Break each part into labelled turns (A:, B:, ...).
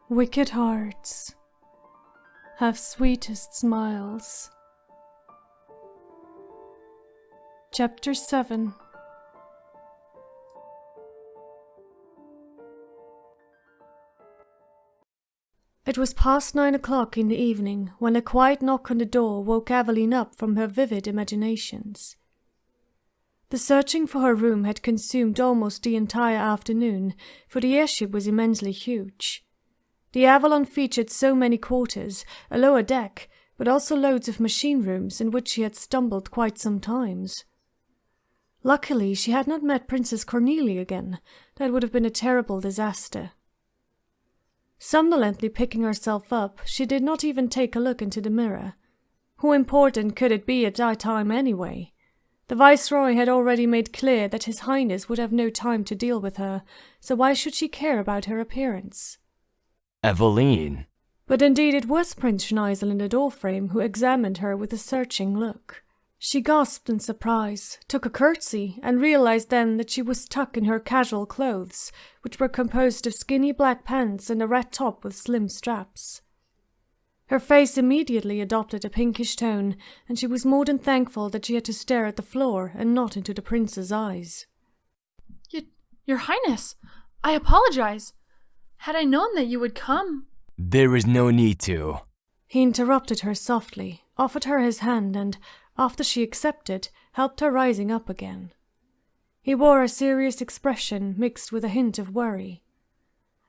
A: Wicked hearts have sweetest smiles. Chapter 7. It was past 9 o'clock in the evening when a quiet knock on the door woke Aveline up from her vivid imaginations. The searching for her room had consumed almost the entire afternoon, for the airship was immensely huge. The Avalon featured so many quarters, a lower deck, but also loads of machine rooms in which she had stumbled quite some times. Luckily, she had not met Princess Cornelia again. That would have been a terrible disaster. Somnolently picking herself up, she did not even take a look into the mirror. How important could it be at that time anyway? The Viceroy had already made clear that His Highness would have no time to deal with her, so why should she care about her appearance?
B: Aveline.
A: But indeed it was Prince Schneizel in the doorframe who examined her with a searching look. She gasped in surprise, took a curtsy, and realized then that she was stuck in her casual clothes, which were composed of skinny black pants and a red top with slim straps. Her face immediately adopted a pinkish tone, and she was more than thankful that she had to stare at the floor and not into the prince's eyes.
C: Your Highness, I apologize. Had I known that you would come...
B: There is no need to.
A: He interrupted her softly, offered her his hand, and, after she accepted, helped her rising up again. He wore a serious expression mixed with a hint of worry.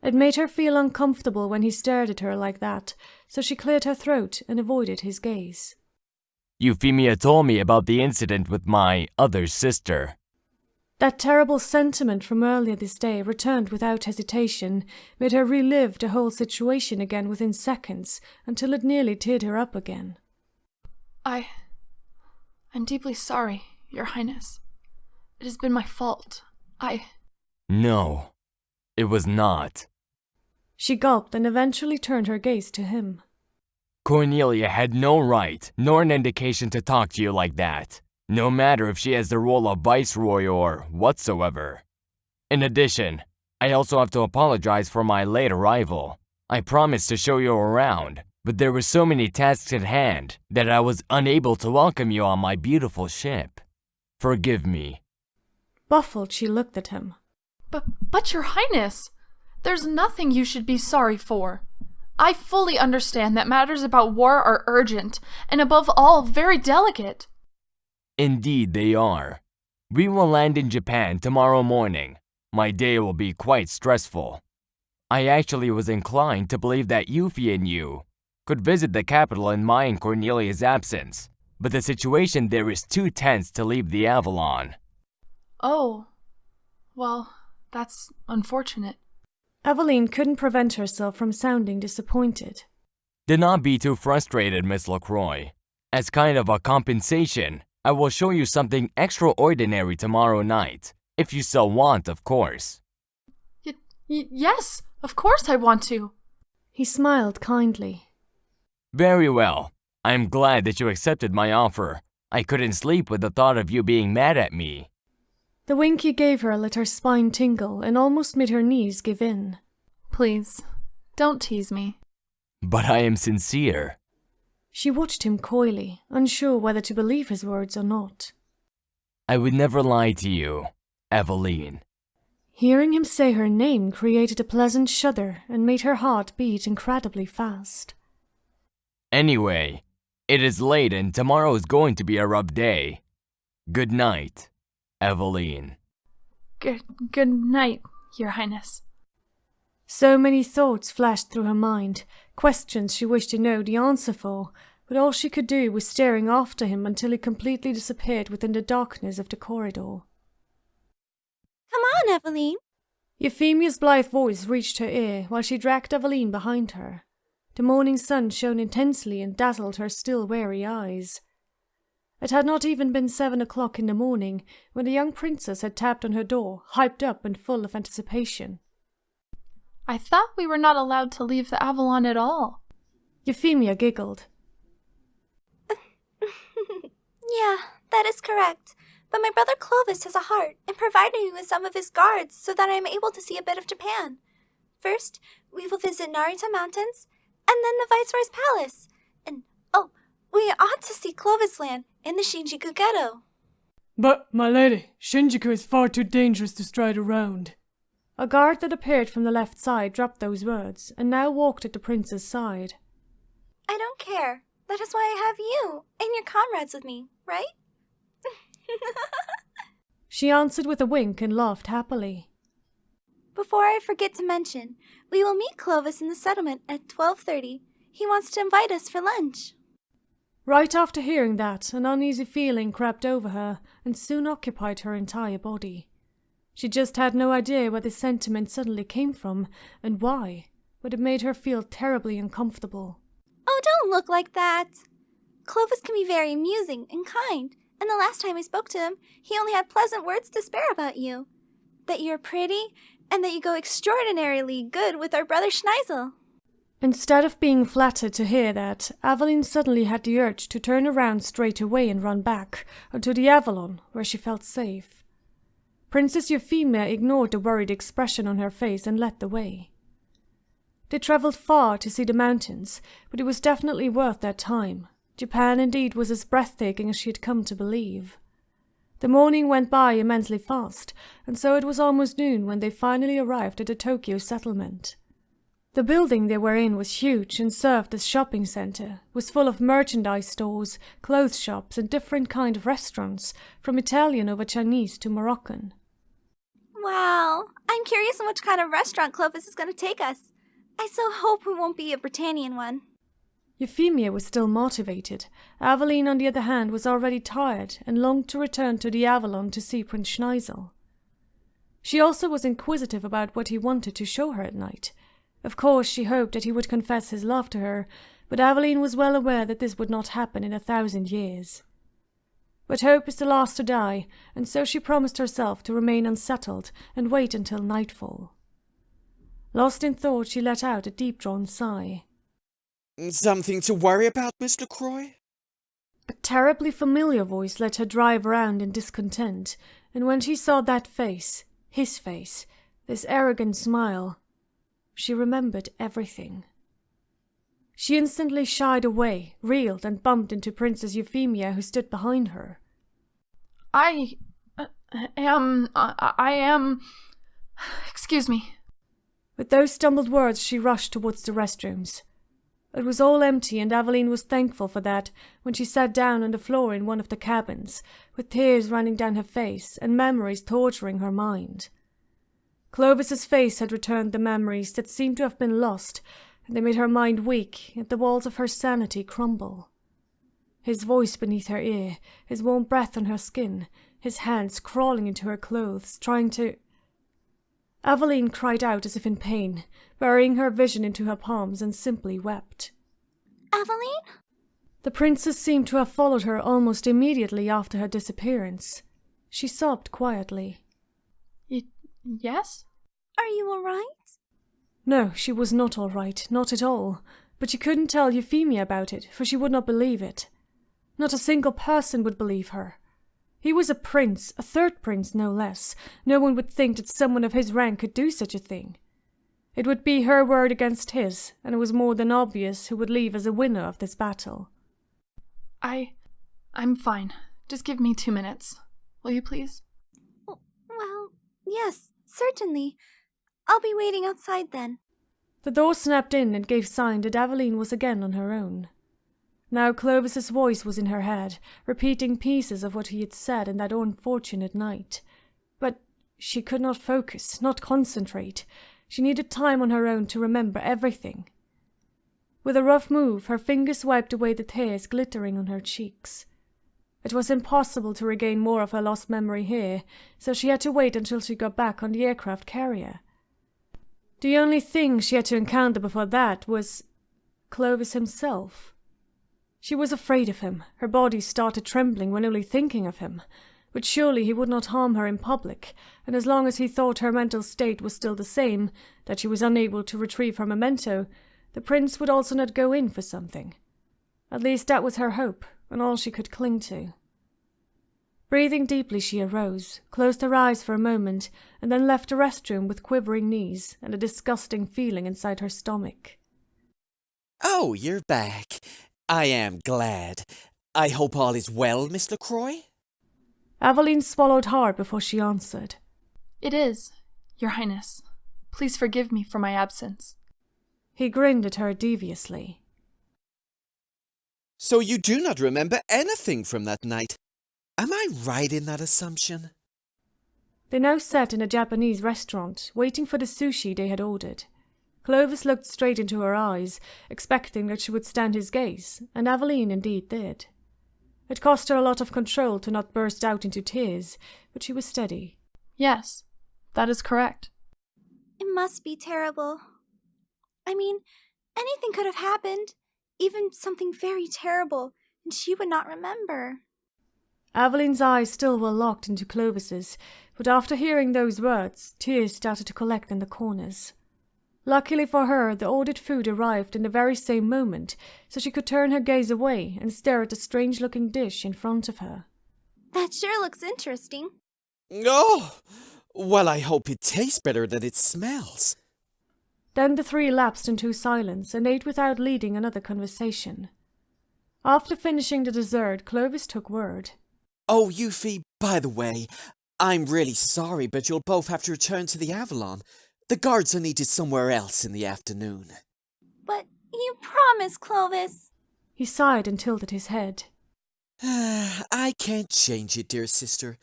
A: It made her feel uncomfortable when he stared at her like that, so she cleared her throat and avoided his gaze.
B: Euphemia told me about the incident with my other sister.
A: That terrible sentiment from earlier this day returned without hesitation, made her relive the whole situation again within seconds, until it nearly teared her up again.
C: I'm deeply sorry, Your Highness. It has been my fault.
B: No, it was not.
A: She gulped and eventually turned her gaze to him.
B: Cornelia had no right, nor an indication to talk to you like that. No matter if she has the role of viceroy or whatsoever. In addition, I also have to apologize for my late arrival. I promised to show you around, but there were so many tasks at hand that I was unable to welcome you on my beautiful ship. Forgive me.
A: Baffled, she looked at him.
C: But Your Highness, there's nothing you should be sorry for. I fully understand that matters about war are urgent, and above all, very delicate.
B: Indeed they are. We will land in Japan tomorrow morning. My day will be quite stressful. I actually was inclined to believe that Euphemia and you could visit the capital in my and Cornelia's absence, but the situation there is too tense to leave the Avalon.
C: Oh, well, that's unfortunate.
A: Aveline couldn't prevent herself from sounding disappointed.
B: Do not be too frustrated, Miss LaCroix. As kind of a compensation, I will show you something extraordinary tomorrow night, if you so want, of course.
C: Yes, of course I want to.
A: He smiled kindly.
B: Very well. I am glad that you accepted my offer. I couldn't sleep with the thought of you being mad at me.
A: The wink he gave her let her spine tingle and almost made her knees give in.
C: Please, don't tease me.
B: But I am sincere.
A: She watched him coyly, unsure whether to believe his words or not.
B: I would never lie to you, Aveline.
A: Hearing him say her name created a pleasant shudder and made her heart beat incredibly fast.
B: Anyway, it is late and tomorrow is going to be a rough day. Good night, Aveline.
C: Good night, Your Highness.
A: So many thoughts flashed through her mind, questions she wished to know the answer for, but all she could do was staring after him until he completely disappeared within the darkness of the corridor.
D: Come on, Aveline.
A: Euphemia's blithe voice reached her ear while she dragged Aveline behind her. The morning sun shone intensely and dazzled her still weary eyes. It had not even been 7 o'clock in the morning when the young princess had tapped on her door, hyped up and full of anticipation.
C: I thought we were not allowed to leave the Avalon at all.
A: Euphemia giggled.
D: Yeah, that is correct. But my brother Clovis has a heart and provided me with some of his guards so that I am able to see a bit of Japan. First, we will visit Narita Mountains, and then the Viceroy's Palace. And, oh, we ought to see Clovis Land and the Shinjuku Ghetto.
A: But, my lady, Shinjuku is far too dangerous to stride around. A guard that appeared from the left side dropped those words, and now walked at the prince's side.
D: I don't care. That is why I have you and your comrades with me, right?
A: She answered with a wink and laughed happily.
D: Before I forget to mention, we will meet Clovis in the settlement at 12:30. He wants to invite us for lunch.
A: Right after hearing that, an uneasy feeling crept over her and soon occupied her entire body. She just had no idea where this sentiment suddenly came from and why, but it made her feel terribly uncomfortable.
D: Oh, don't look like that. Clovis can be very amusing and kind, and the last time I spoke to him, he only had pleasant words to spare about you. That you're pretty, and that you go extraordinarily good with our brother Schneizel.
A: Instead of being flattered to hear that, Aveline suddenly had the urge to turn around straight away and run back, onto the Avalon, where she felt safe. Princess Euphemia ignored the worried expression on her face and led the way. They travelled far to see the mountains, but it was definitely worth their time. Japan indeed was as breathtaking as she had come to believe. The morning went by immensely fast, and so it was almost noon when they finally arrived at the Tokyo settlement. The building they were in was huge and served as shopping center, was full of merchandise stores, clothes shops, and different kind of restaurants, from Italian over Chinese to Moroccan.
D: Wow, I'm curious on which kind of restaurant Clovis is going to take us. I so hope it won't be a Britannian one.
A: Euphemia was still motivated. Aveline, on the other hand, was already tired and longed to return to the Avalon to see Prince Schneizel. She also was inquisitive about what he wanted to show her at night. Of course, she hoped that he would confess his love to her, but Aveline was well aware that this would not happen in 1,000 years. But hope is the last to die, and so she promised herself to remain unsettled and wait until nightfall. Lost in thought, she let out a deep-drawn sigh.
E: Something to worry about, Mr. Croix?
A: A terribly familiar voice let her drive around in discontent, and when she saw that face, his face, this arrogant smile, she remembered everything. She instantly shied away, reeled, and bumped into Princess Euphemia, who stood behind her.
C: I am... Excuse me.
A: With those stumbled words, she rushed towards the restrooms. It was all empty, and Aveline was thankful for that when she sat down on the floor in one of the cabins, with tears running down her face and memories torturing her mind. Clovis's face had returned the memories that seemed to have been lost, and they made her mind weak and the walls of her sanity crumble. His voice beneath her ear, his warm breath on her skin, his hands crawling into her clothes, trying to... Aveline cried out as if in pain, burying her vision into her palms, and simply wept.
D: Aveline?
A: The princess seemed to have followed her almost immediately after her disappearance. She sobbed quietly.
C: Yes?
D: Are you all right?
A: No, she was not all right, not at all. But she couldn't tell Euphemia about it, for she would not believe it. Not a single person would believe her. He was a prince, a third prince no less. No one would think that someone of his rank could do such a thing. It would be her word against his, and it was more than obvious who would leave as a winner of this battle.
C: I'm fine. Just give me 2 minutes. Will you please?
D: Well, yes, certainly. I'll be waiting outside then.
A: The door snapped in and gave sign that Aveline was again on her own. Now Clovis's voice was in her head, repeating pieces of what he had said in that unfortunate night. But she could not focus, not concentrate. She needed time on her own to remember everything. With a rough move, her fingers wiped away the tears glittering on her cheeks. It was impossible to regain more of her lost memory here, so she had to wait until she got back on the aircraft carrier. The only thing she had to encounter before that was Clovis himself. She was afraid of him. Her body started trembling when only thinking of him. But surely he would not harm her in public, and as long as he thought her mental state was still the same, that she was unable to retrieve her memento, the prince would also not go in for something. At least that was her hope, and all she could cling to. Breathing deeply, she arose, closed her eyes for a moment, and then left the restroom with quivering knees and a disgusting feeling inside her stomach.
E: Oh, you're back. I am glad. I hope all is well, Miss LaCroix?
A: Aveline swallowed hard before she answered.
C: It is, Your Highness. Please forgive me for my absence.
A: He grinned at her deviously.
E: So you do not remember anything from that night? Am I right in that assumption?
A: They now sat in a Japanese restaurant, waiting for the sushi they had ordered. Clovis looked straight into her eyes, expecting that she would stand his gaze, and Aveline indeed did. It cost her a lot of control to not burst out into tears, but she was steady.
C: Yes, that is correct.
D: It must be terrible. I mean, anything could have happened, even something very terrible, and she would not remember.
A: Aveline's eyes still were locked into Clovis's, but after hearing those words, tears started to collect in the corners. Luckily for her, the ordered food arrived in the very same moment, so she could turn her gaze away and stare at the strange-looking dish in front of her.
D: That sure looks interesting.
E: Oh! Well, I hope it tastes better than it smells.
A: Then the three lapsed into silence and ate without leading another conversation. After finishing the dessert, Clovis took word.
E: Oh, Euphy, by the way, I'm really sorry, but you'll both have to return to the Avalon. The guards are needed somewhere else in the afternoon.
D: But you promised, Clovis.
A: He sighed and tilted his head.
E: I can't change it, dear sister,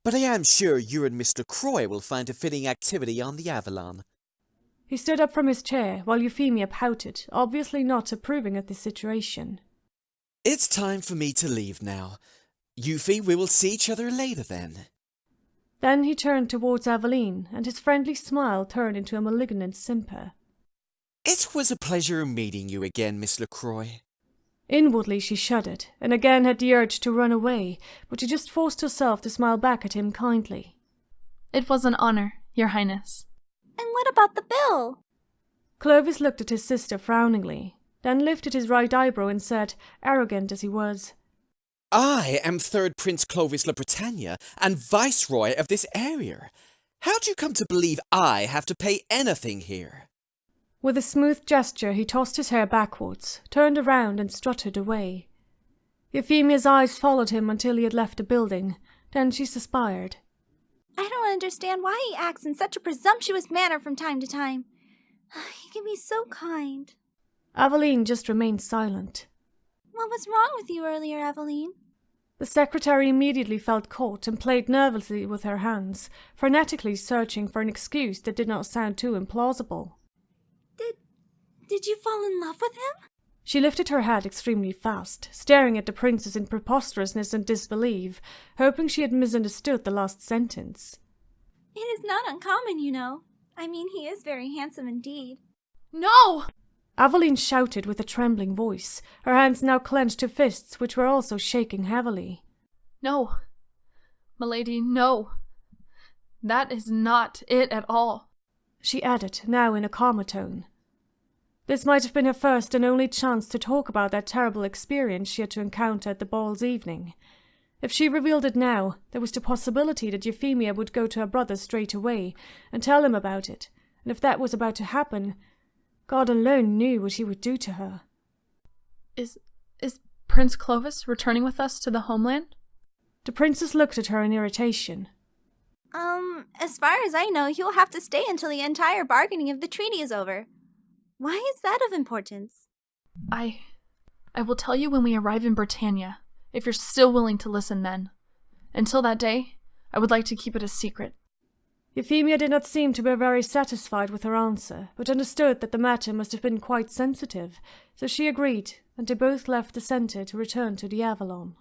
E: but I am sure you and Mr. Croix will find a fitting activity on the Avalon.
A: He stood up from his chair while Euphemia pouted, obviously not approving of the situation.
E: It's time for me to leave now. Euphy, we will see each other later then.
A: Then he turned towards Aveline, and his friendly smile turned into a malignant simper.
E: It was a pleasure meeting you again, Miss LaCroix.
A: Inwardly she shuddered, and again had the urge to run away, but she just forced herself to smile back at him kindly.
C: It was an honor, Your Highness.
D: And what about the bill?
A: Clovis looked at his sister frowningly, then lifted his right eyebrow and said, arrogant as he was,
E: I am 3rd Prince Clovis Britannia and Viceroy of this area. How do you come to believe I have to pay anything here?
A: With a smooth gesture he tossed his hair backwards, turned around and strutted away. Euphemia's eyes followed him until he had left the building, then she suspired.
D: I don't understand why he acts in such a presumptuous manner from time to time. He can be so kind.
A: Aveline just remained silent.
D: What was wrong with you earlier, Aveline?
A: The secretary immediately felt caught and played nervously with her hands, frenetically searching for an excuse that did not sound too implausible.
D: Did you fall in love with him?
A: She lifted her head extremely fast, staring at the princess in preposterousness and disbelief, hoping she had misunderstood the last sentence.
D: It is not uncommon, you know. I mean, he is very handsome indeed.
C: No!
A: Aveline shouted with a trembling voice, her hands now clenched to fists which were also shaking heavily.
C: No. Milady, no. That is not it at all.
A: She added, now in a calmer tone. This might have been her first and only chance to talk about that terrible experience she had to encounter at the ball's evening. If she revealed it now, there was the possibility that Euphemia would go to her brother straight away and tell him about it, and if that was about to happen, God alone knew what he would do to her.
C: Is Prince Clovis returning with us to the homeland?
A: The princess looked at her in irritation.
D: As far as I know, he will have to stay until the entire bargaining of the treaty is over. Why is that of importance?
C: I will tell you when we arrive in Britannia, if you're still willing to listen then. Until that day, I would like to keep it a secret.
A: Euphemia did not seem to be very satisfied with her answer, but understood that the matter must have been quite sensitive, so she agreed, and they both left the centre to return to the Avalon.